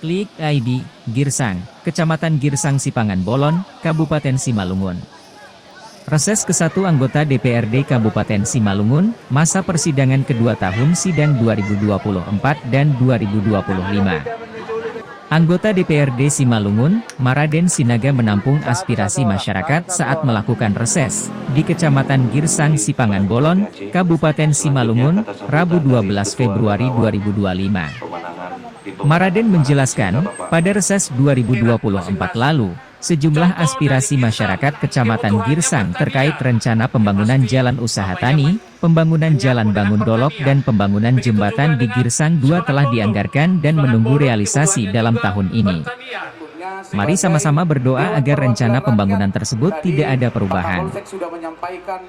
Klik ID, Girsang, Kecamatan Girsang Sipangan Bolon, Kabupaten Simalungun. Reses ke-1 anggota DPRD Kabupaten Simalungun, masa persidangan kedua tahun sidang 2024 dan 2025. Anggota DPRD Simalungun, Maraden Sinaga menampung aspirasi masyarakat saat melakukan reses di Kecamatan Girsang Sipangan Bolon, Kabupaten Simalungun, Rabu 12 Februari 2025. Maraden menjelaskan, pada reses 2024 lalu, sejumlah aspirasi masyarakat Kecamatan Girsang terkait rencana pembangunan jalan usaha tani, pembangunan jalan Bangun Dolok dan pembangunan jembatan di Girsang 2 telah dianggarkan dan menunggu realisasi dalam tahun ini. Mari sama-sama berdoa agar rencana pembangunan tersebut tidak ada perubahan. Pak Kapolsek sudah menyampaikan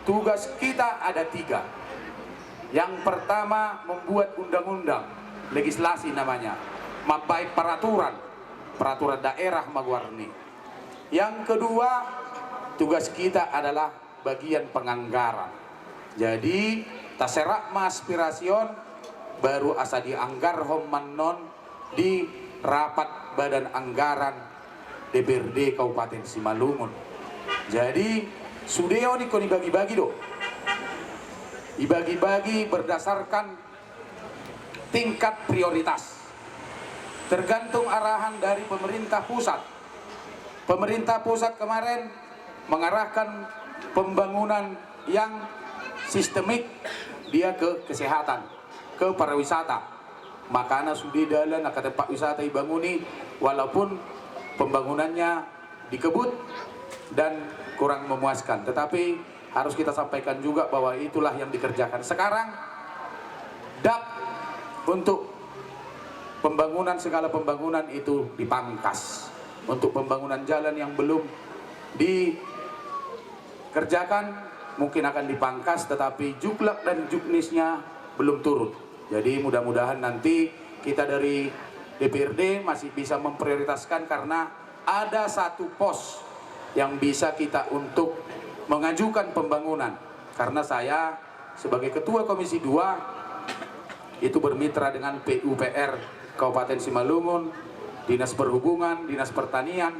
tugas kita ada 3. Yang pertama membuat undang-undang, legislasi namanya, baik peraturan daerah Magwarni. Yang kedua, tugas kita adalah bagian penganggaran. Jadi, taserak aspirasion baru asa dianggar hommanon di rapat badan anggaran DPRD Kabupaten Simalungun. Jadi, sudeo nih kau dibagi-bagi do. Dibagi-bagi berdasarkan tingkat prioritas. Tergantung arahan dari pemerintah pusat. Pemerintah pusat kemarin mengarahkan pembangunan yang sistemik, dia ke kesehatan, ke pariwisata. Makanya sudah dalam tempat wisata dibanguni walaupun pembangunannya dikebut dan kurang memuaskan. Tetapi harus kita sampaikan juga bahwa itulah yang dikerjakan. Sekarang DAP untuk pembangunan, segala pembangunan itu dipangkas. Untuk pembangunan jalan yang belum dikerjakan mungkin akan dipangkas, tetapi juklak dan juknisnya belum turun. Jadi mudah-mudahan nanti kita dari DPRD masih bisa memprioritaskan karena ada satu pos yang bisa kita untuk mengajukan pembangunan. Karena saya sebagai Ketua Komisi 2 itu bermitra dengan PUPR Kabupaten Simalungun, Dinas Perhubungan, Dinas Pertanian,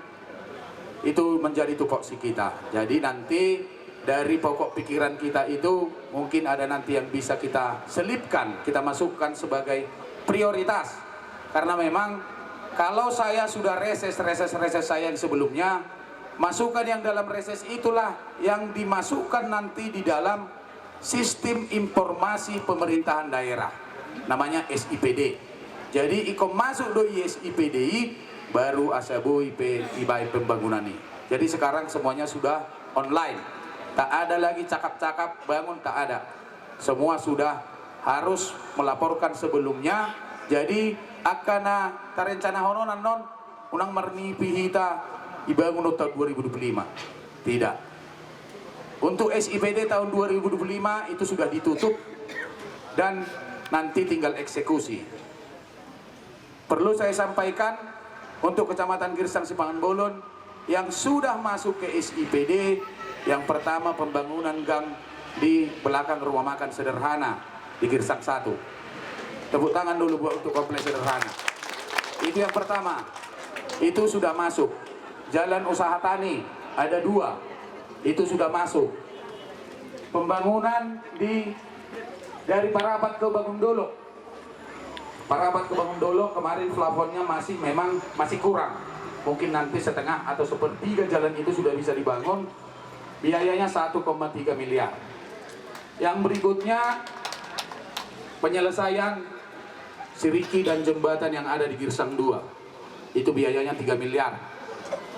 itu menjadi tupoksi kita. Jadi nanti dari pokok pikiran kita itu mungkin ada nanti yang bisa kita selipkan, kita masukkan sebagai prioritas. Karena memang kalau saya sudah reses saya yang sebelumnya, masukan yang dalam reses itulah yang dimasukkan nanti di dalam sistem informasi pemerintahan daerah. Namanya SIPD. Jadi ikom masuk do SIPDI baru asabu ibai pembangunan ini. Jadi sekarang semuanya sudah online. Tak ada lagi cakap-cakap bangun, tak ada. Semua sudah harus melaporkan sebelumnya. Jadi akana tarencana hononan non unang marni pihita dibangun tahun 2025. Tidak. Untuk SIPD tahun 2025 itu sudah ditutup dan nanti tinggal eksekusi. Perlu saya sampaikan untuk Kecamatan Girsang Sipangan Bolon yang sudah masuk ke SIPD, yang pertama pembangunan gang di belakang rumah makan sederhana di Girsang 1. Tepuk tangan dulu buat untuk kompleks sederhana. Itu yang pertama. Itu sudah masuk. Jalan usaha tani ada 2. Itu sudah masuk. Pembangunan dari Parapat ke Bangun Dolok. Parapat ke Bangun Dolok kemarin plafonnya masih kurang. Mungkin nanti setengah atau sepertiga jalan itu sudah bisa dibangun. Biayanya 1,3 miliar. Yang berikutnya penyelesaian siriki dan jembatan yang ada di Girsang 2. Itu biayanya 3 miliar.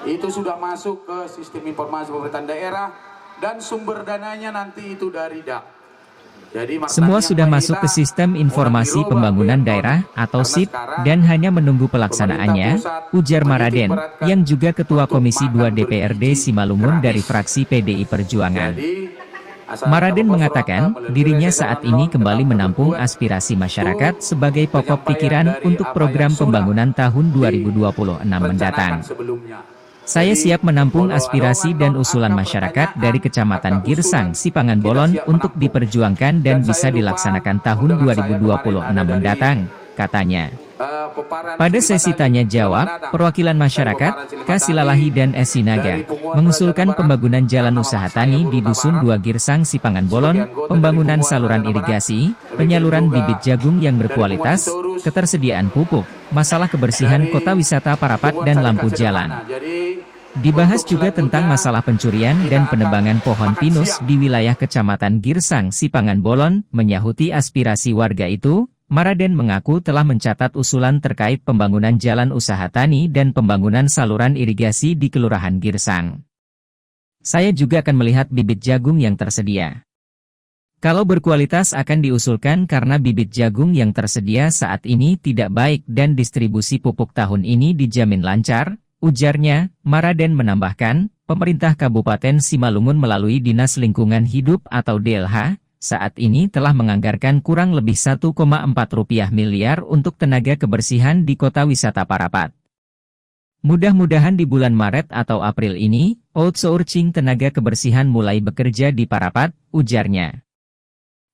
Itu sudah masuk ke sistem informasi pemerintahan daerah dan sumber dananya nanti itu dari DAP. Jadi, semua sudah masuk ke sistem informasi pembangunan daerah atau SIP dan hanya menunggu pelaksanaannya, ujar Maraden, yang juga Ketua Komisi 2 DPRD Simalungun dari fraksi PDI Perjuangan. Maraden mengatakan, dirinya saat ini kembali menampung aspirasi masyarakat sebagai pokok pikiran untuk program pembangunan tahun 2026 mendatang. Saya siap menampung aspirasi dan usulan masyarakat dari Kecamatan Girsang Sipangan Bolon untuk diperjuangkan dan bisa dilaksanakan tahun 2026 mendatang, katanya. Pada sesi tanya jawab, perwakilan masyarakat, Kasilalahi dan Esinaga, mengusulkan pembangunan jalan usaha tani di Dusun 2 Girsang Sipangan Bolon, pembangunan saluran irigasi, penyaluran bibit jagung yang berkualitas, ketersediaan pupuk, masalah kebersihan kota wisata Parapat dan lampu jalan. Dibahas juga tentang masalah pencurian dan penebangan pohon pinus di wilayah Kecamatan Girsang Sipangan Bolon. Menyahuti aspirasi warga itu, Maraden mengaku telah mencatat usulan terkait pembangunan jalan usaha tani dan pembangunan saluran irigasi di Kelurahan Girsang. Saya juga akan melihat bibit jagung yang tersedia. Kalau berkualitas akan diusulkan karena bibit jagung yang tersedia saat ini tidak baik dan distribusi pupuk tahun ini dijamin lancar, ujarnya. Maraden menambahkan, pemerintah Kabupaten Simalungun melalui Dinas Lingkungan Hidup atau DLH, saat ini telah menganggarkan kurang lebih 1,4 miliar untuk tenaga kebersihan di kota wisata Parapat. Mudah-mudahan di bulan Maret atau April ini, outsourcing tenaga kebersihan mulai bekerja di Parapat, ujarnya.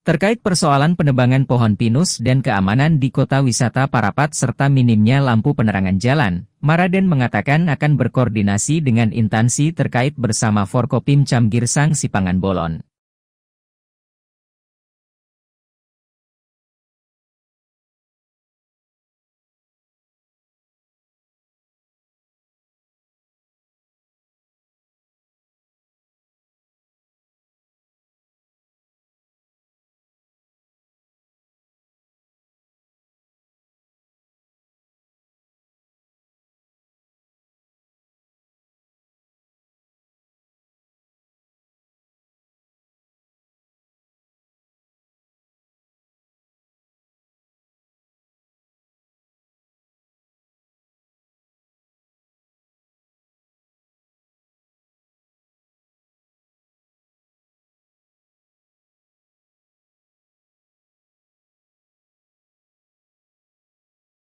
Terkait persoalan penebangan pohon pinus dan keamanan di kota wisata Parapat serta minimnya lampu penerangan jalan, Maraden mengatakan akan berkoordinasi dengan instansi terkait bersama Forkopimcam Girsang Sipangan Bolon.